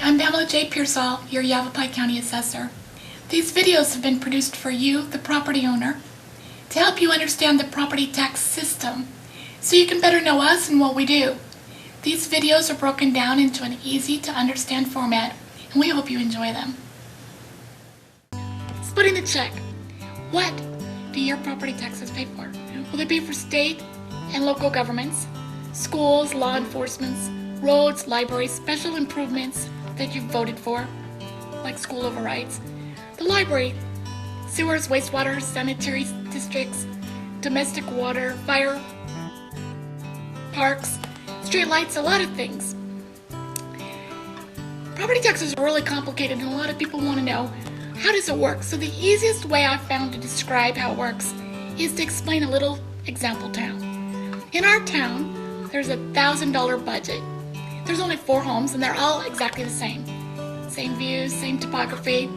I'm Pamela J. Pearsall, your Yavapai County Assessor. These videos have been produced for you, the property owner, to help you understand the property tax system so you can better know us and what we do. These videos are broken down into an easy to understand format, and we hope you enjoy them. Splitting the check. What do your property taxes pay for? Will they pay for state and local governments, schools, law enforcement, roads, libraries, special improvements that you've voted for, like school overrides, the library, sewers, wastewater, sanitary districts, domestic water, fire, parks, street lights, a lot of things. Property taxes are really complicated and a lot of people want to know, how does it work? So the easiest way I've found to describe how it works is to explain a little example town. In our town, there's a $1,000 budget. There's only 4 homes and they're all exactly the same. Same views, same topography,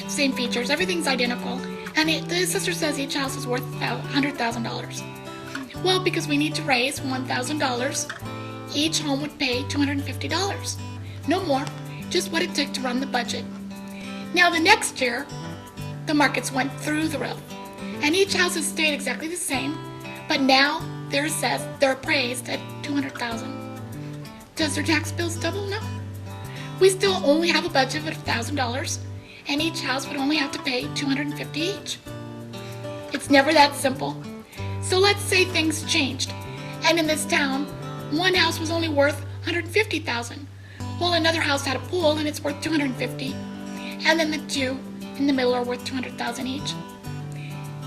same features, everything's identical. And the assessor says each house is worth $100,000. Well, because we need to raise $1,000, each home would pay $250. No more, just what it took to run the budget. Now the next year, the markets went through the roof, and each house has stayed exactly the same, but now they're appraised at $200,000. Does their tax bills double? No. We still only have a budget of $1,000, and each house would only have to pay $250 each. It's never that simple. So let's say things changed, and in this town, one house was only worth $150,000, while another house had a pool and it's worth $250,000, and then the two in the middle are worth $200,000 each.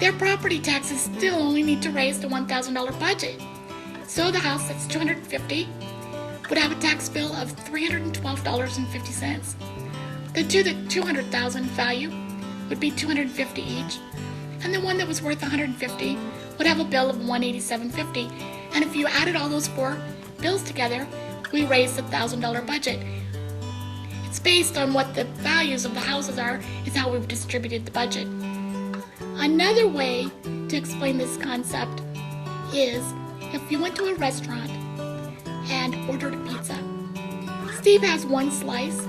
Their property taxes still only need to raise the $1,000 budget. So the house that's $250,000 would have a tax bill of $312.50. The two that $200,000 value would be $250 each, and the one that was worth $150,000 would have a bill of $187.50. And if you added all those 4 bills together, we raised the $1,000 budget. It's based on what the values of the houses are, is how we've distributed the budget. Another way to explain this concept is if you went to a restaurant and ordered a pizza. Steve has 1 slice,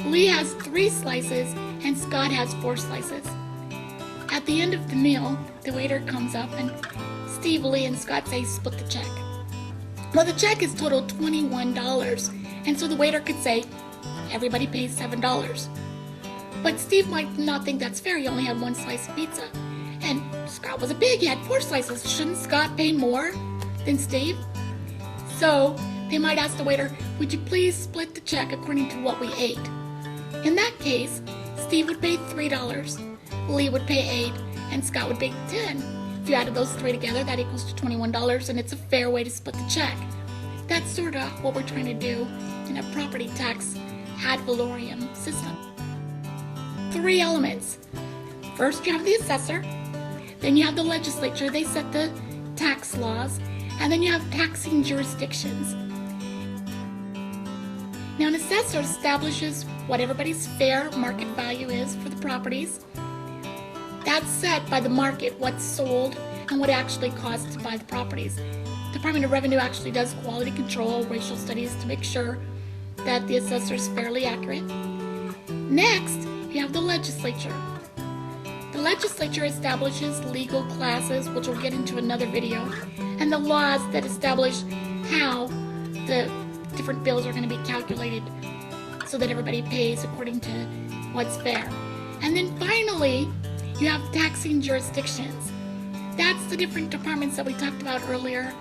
Lee has 3 slices, and Scott has 4 slices. At the end of the meal, the waiter comes up and Steve, Lee, and Scott say, split the check. Well, the check is total $21, and so the waiter could say, everybody pays $7. But Steve might not think that's fair, he only had 1 slice of pizza. And Scott was he had 4 slices. Shouldn't Scott pay more than Steve? So they might ask the waiter, would you please split the check according to what we ate? In that case, Steve would pay $3, Lee would pay $8, and Scott would pay $10. If you added those 3 together, that equals to $21, and it's a fair way to split the check. That's sort of what we're trying to do in a property tax ad valorem system. 3 elements. First, you have the assessor, then you have the legislature, they set the tax laws, and then you have taxing jurisdictions. Now, an assessor establishes what everybody's fair market value is for the properties. That's set by the market, what's sold, and what it actually costs to buy the properties. Department of Revenue actually does quality control, racial studies to make sure that the assessor is fairly accurate. Next, you have the legislature. The legislature establishes legal classes, which we'll get into another video, and the laws that establish how the different bills are going to be calculated so that everybody pays according to what's fair. And then finally, you have taxing jurisdictions. That's the different departments that we talked about earlier,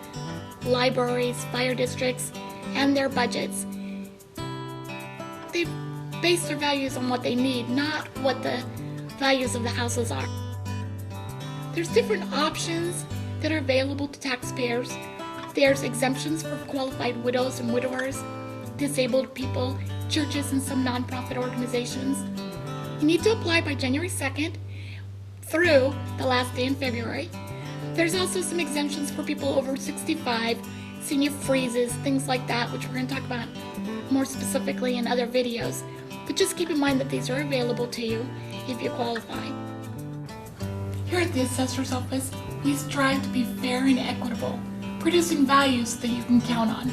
libraries, fire districts, and their budgets. They base their values on what they need, not what the values of the houses are. There's different options that are available to taxpayers. There's exemptions for qualified widows and widowers, disabled people, churches, and some nonprofit organizations. You need to apply by January 2nd through the last day in February. There's also some exemptions for people over 65, senior freezes, things like that, which we're going to talk about more specifically in other videos. But just keep in mind that these are available to you if you qualify. Here at the Assessor's Office, we strive to be fair and equitable, producing values that you can count on.